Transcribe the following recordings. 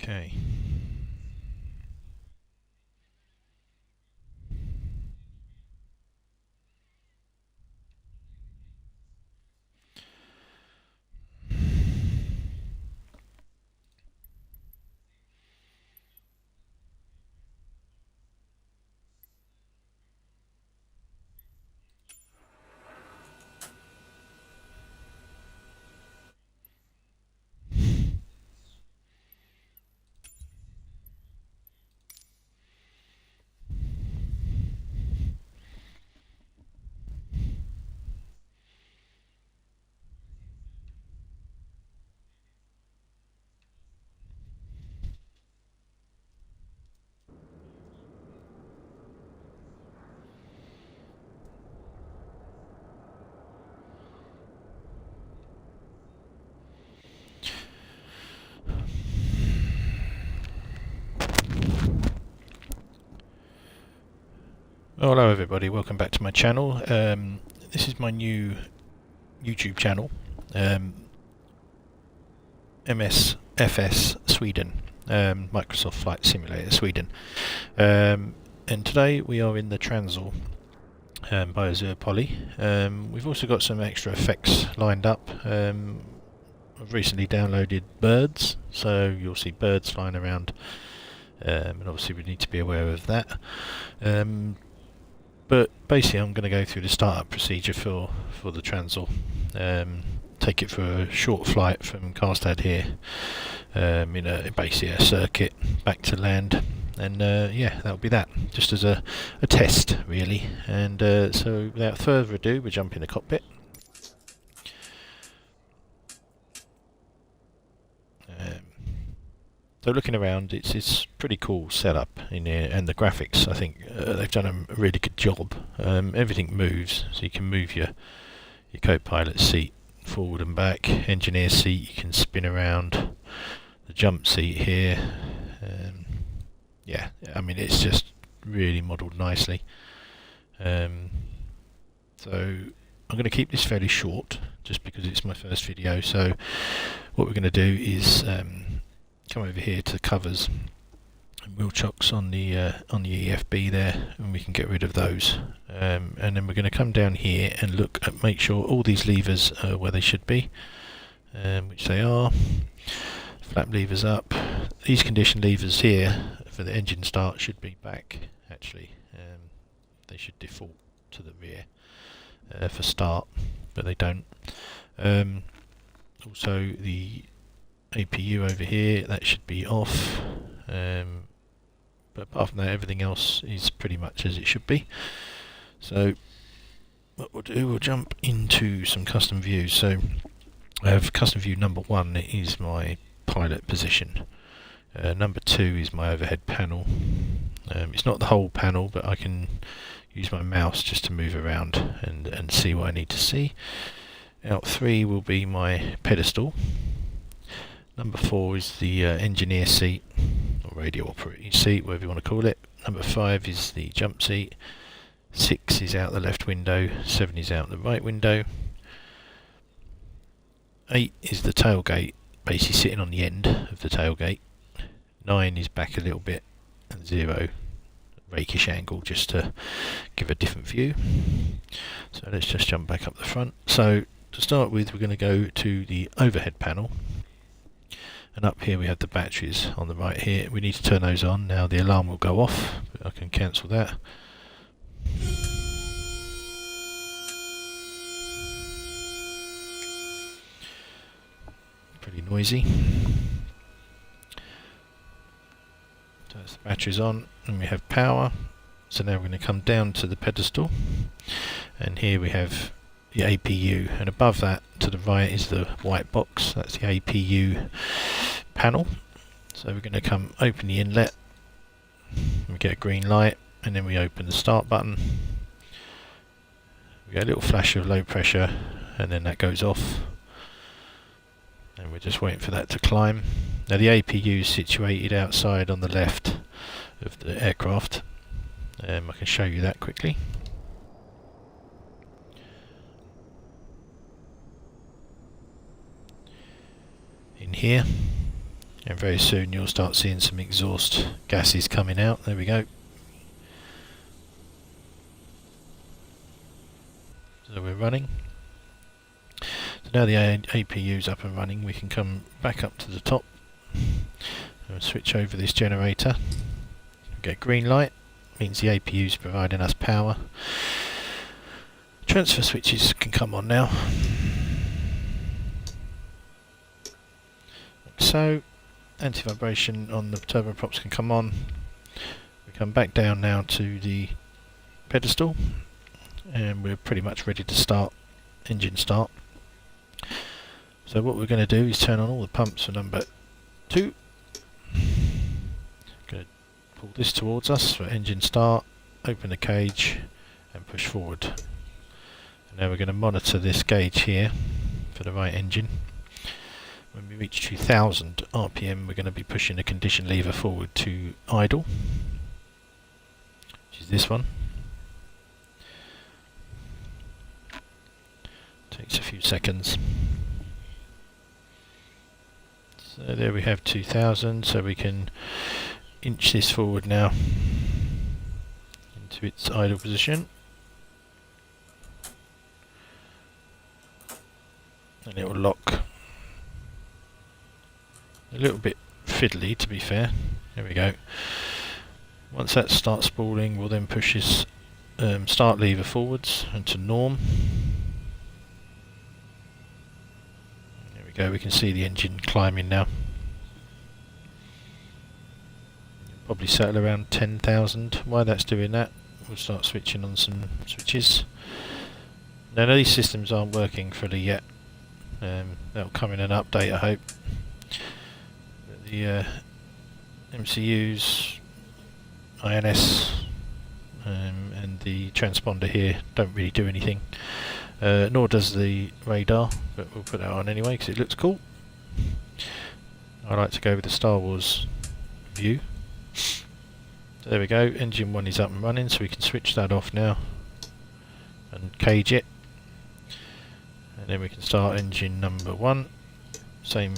Okay. Well, hello everybody, welcome back to my channel. This is my new YouTube channel, MSFS Sweden, Microsoft Flight Simulator Sweden. And today we are in the Transall by Azurpoly. We've also got some extra effects lined up. I've recently downloaded birds, so you'll see birds flying around, and obviously we need to be aware of that. But basically I'm going to go through the startup procedure for the Transall, take it for a short flight from Karlstad here, in basically a circuit back to land, and yeah, that'll be that, just as a test really. And so without further ado, we'll jump in the cockpit. So looking around, it's pretty cool setup in here, and the graphics, I think they've done a really good job. Everything moves, so you can move your co-pilot seat forward and back, engineer seat you can spin around, the jump seat here. Yeah, I mean it's just really modelled nicely. So I'm going to keep this fairly short, just because it's my first video. So what we're going to do is come over here to covers and wheel chocks on the EFB there, and we can get rid of those. And then we're going to come down here and look at, make sure all these levers are where they should be, which they are. Flap levers up. These condition levers here for the engine start should be back actually. They should default to the rear for start, but they don't. Also the APU over here, that should be off, but apart from that everything else is pretty much as it should be. So what we'll do, we'll jump into some custom views. So I have custom view number 1 is my pilot position, number 2 is my overhead panel. It's not the whole panel, but I can use my mouse just to move around and see what I need to see. Out 3 will be my pedestal. Number 4 is the engineer seat, or radio operating seat, whatever you want to call it. Number 5 is the jump seat. 6 is out the left window. 7 is out the right window. 8 is the tailgate, basically sitting on the end of the tailgate. 9 is back a little bit, and 0, rakish angle, just to give a different view. So let's just jump back up the front. So to start with, we're going to go to the overhead panel. And up here we have the batteries on the right here. We need to turn those on. Now the alarm will go off, but I can cancel that. Pretty noisy. So that's the batteries on, and we have power. So now we're going to come down to the pedestal, and here we have the APU, and above that to the right is the white box. That's the APU panel. So we're going to come open the inlet, we get a green light, and then we open the start button. We get a little flash of low pressure, and then that goes off, and we're just waiting for that to climb. Now the APU is situated outside on the left of the aircraft. I can show you that quickly. In here, And very soon you'll start seeing some exhaust gases coming out. There we go. So we're running. So now the APU is up and running, we can come back up to the top and switch over this generator. Get green light, means the APU is providing us power. Transfer switches can come on now. Like so. Anti-vibration on the turboprops can come on. We come back down now to the pedestal and we're pretty much ready to start. Engine start. So what we're going to do is turn on all the pumps for number 2. Going to pull this towards us for engine start, open the cage and push forward. And now we're going to monitor this gauge here for the right engine. When we reach 2000 RPM we're going to be pushing the condition lever forward to idle, which is this one. Takes a few seconds. So there we have 2000, so we can inch this forward now into its idle position. And it will lock. A little bit fiddly to be fair. There we go. Once that starts spooling we'll then push this start lever forwards and to norm. There we go, we can see the engine climbing now. Probably settle around 10,000. While that's doing that we'll start switching on some switches. Now these systems aren't working fully yet. That'll come in an update I hope. The MCUs, INS and the transponder here don't really do anything, nor does the radar, but we'll put that on anyway because it looks cool. I like to go with the Star Wars view. So there we go, engine 1 is up and running, so we can switch that off now and cage it, and then we can start engine number 1, same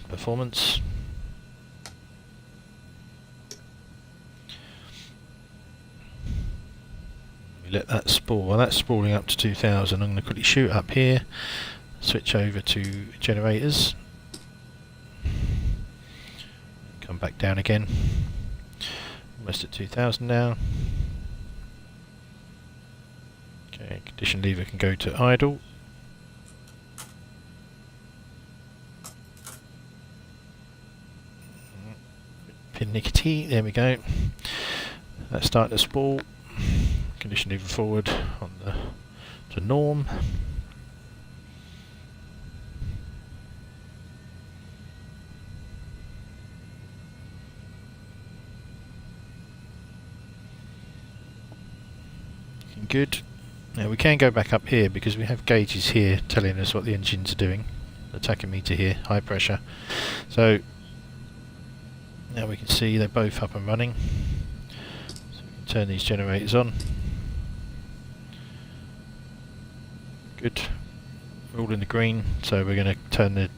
performance. Let that spool. While that's spooling up to 2000 I'm going to quickly shoot up here, switch over to generators, come back down again, almost at 2000 now. Okay, condition lever can go to idle. Pernickety, there we go. That's starting to spool. Condition lever forward on the to norm. Looking good. Now we can go back up here because we have gauges here telling us what the engines are doing. The tachymeter here, high pressure. So now we can see they're both up and running. So we can turn these generators on. Good. We're all in the green, so we're going to turn the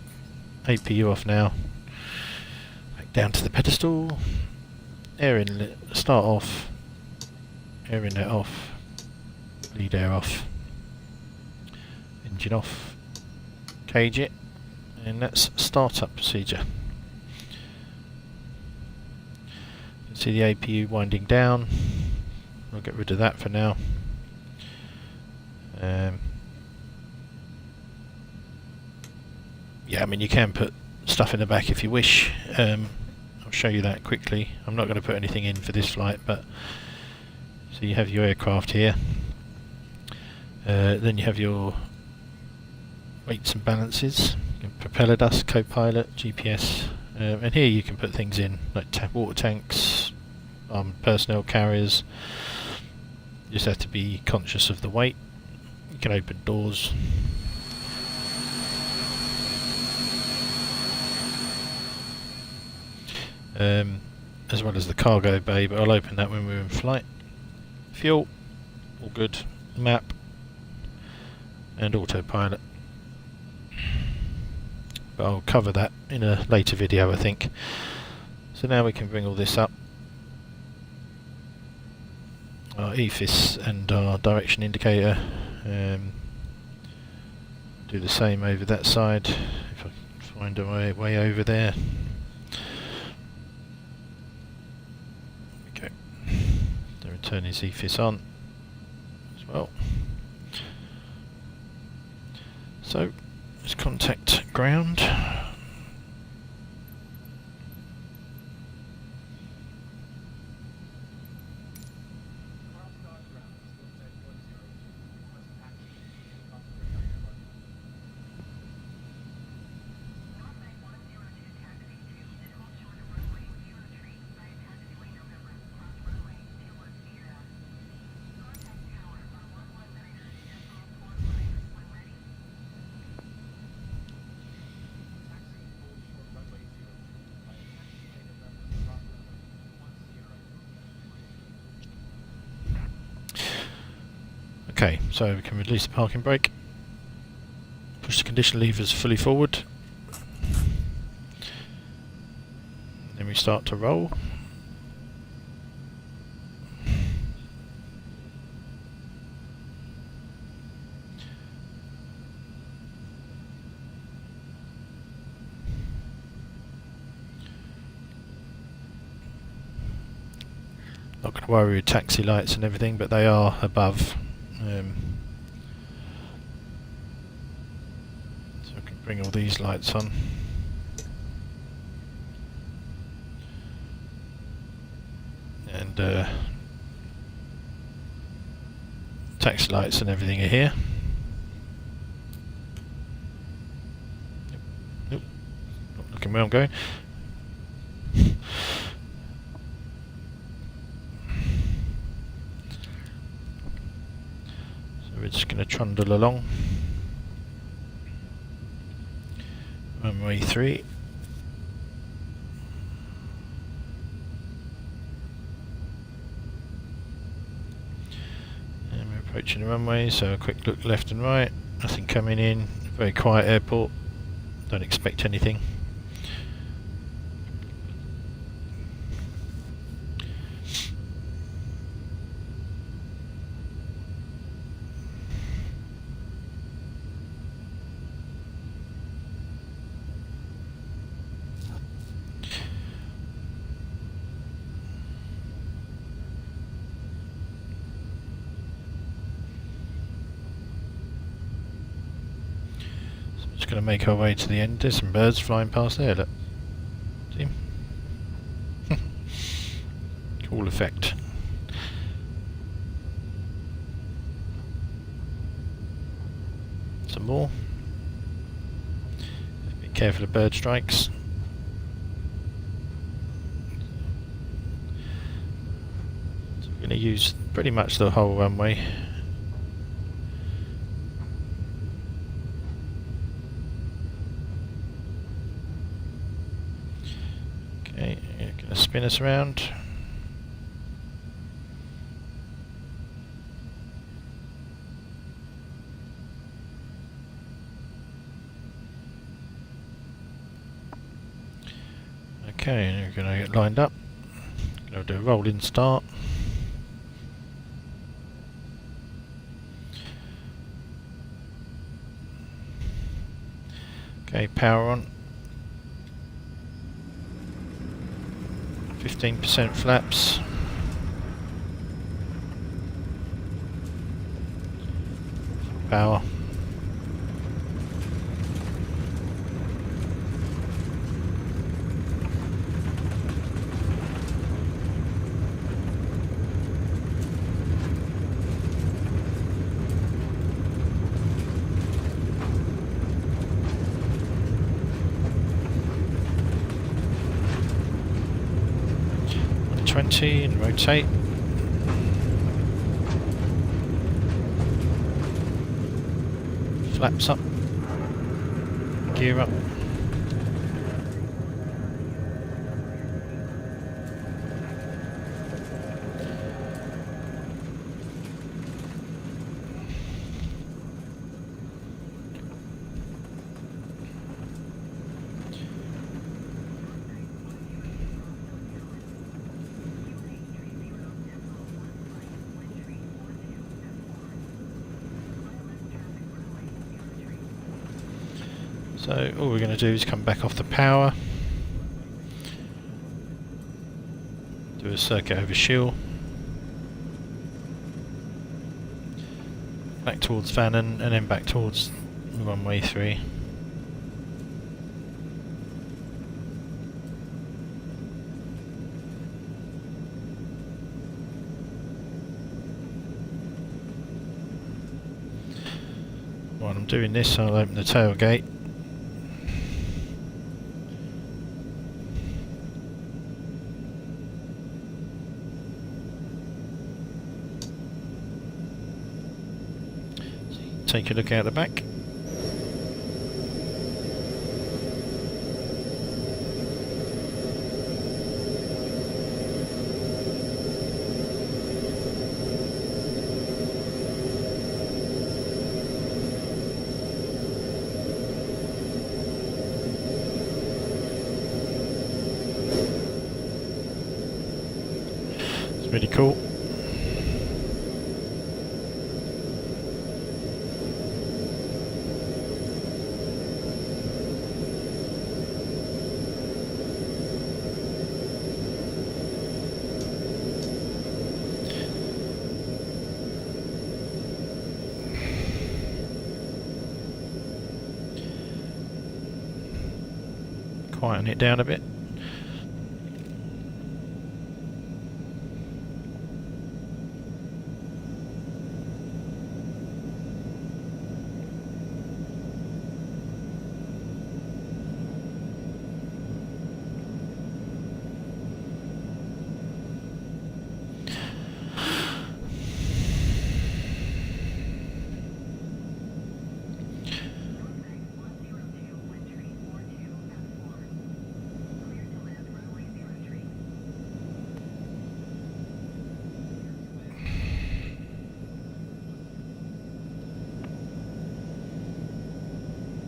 APU off now. Back down to the pedestal. Air inlet, start off. Air inlet off. Lead air off. Engine off. Cage it. And that's startup procedure. You can see the APU winding down. I'll get rid of that for now. Yeah, I mean you can put stuff in the back if you wish. I'll show you that quickly. I'm not going to put anything in for this flight, but so you have your aircraft here. Then you have your weights and balances, propeller dust, co-pilot, GPS, and here you can put things in like water tanks, personnel carriers. You just have to be conscious of the weight. You can open doors. As well as the cargo bay, but I'll open that when we're in flight. Fuel, all good. Map and autopilot. but I'll cover that in a later video, I think. So now we can bring all this up. Our EFIS and our direction indicator. Do the same over that side, if I can find a way over there. There we go. The return is EFIS on as well. So let's contact ground. Okay, so we can release the parking brake, push the condition levers fully forward, then we start to roll. Not going to worry with taxi lights and everything, but they are above. So I can bring all these lights on. And taxi lights and everything are here. Nope, not looking where I'm going. We're just going to trundle along. Runway 3. And we're approaching the runway, so a quick look left and right. Nothing coming in. Very quiet airport. Don't expect anything. Just going to make our way to the end. There's some birds flying past there, look. See? Cool effect. Some more. Be careful of bird strikes. So we're going to use pretty much the whole runway. Okay, you're going to spin us around. Okay, you're going to get lined up. Going to do a roll-in start. Okay, power on. 15% flaps. Power. And rotate. Flaps up. Gear up. So all we're going to do is come back off the power, do a circuit over Shield, back towards Vannon and then back towards runway 3. While I'm doing this, I'll open the tailgate. Take a look out the back. It's really cool. Quieten it down a bit.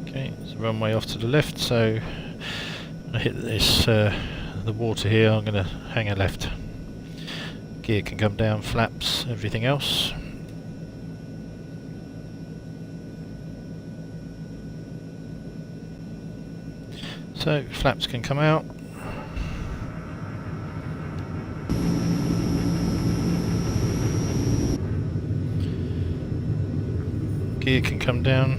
Okay, it's a runway off to the left, so I hit this the water here, I'm going to hang a left. Gear can come down, flaps, everything else. So flaps can come out. Gear can come down.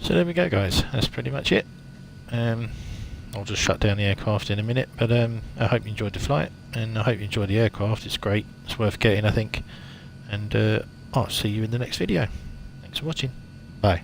So there we go, guys. That's pretty much it. I'll just shut down the aircraft in a minute, but I hope you enjoyed the flight, and I hope you enjoyed the aircraft. It's great. It's worth getting, I think. And I'll see you in the next video. Thanks for watching. Bye.